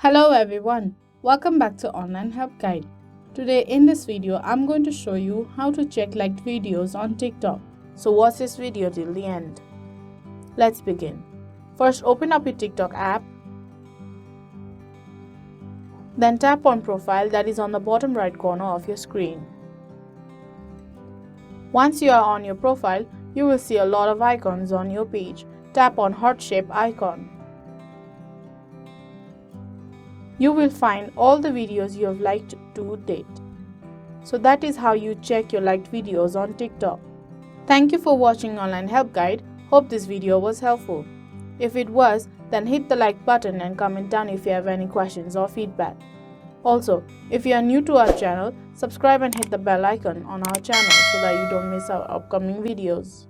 Hello everyone, welcome back to Online Help Guide. Today in this video, I'm going to show you how to check liked videos on TikTok. So watch this video till the end. Let's begin. First, open up your TikTok app. Then tap on Profile, that is on the bottom right corner of your screen. Once you are on your profile, you will see a lot of icons on your page. Tap on heart shape icon. You will find all the videos you have liked to date. So that is how you check your liked videos on TikTok. Thank you for watching Online Help Guide. Hope this video was helpful. If it was, then hit the like button and comment down if you have any questions or feedback. Also, if you are new to our channel, subscribe and hit the bell icon on our channel so that you don't miss our upcoming videos.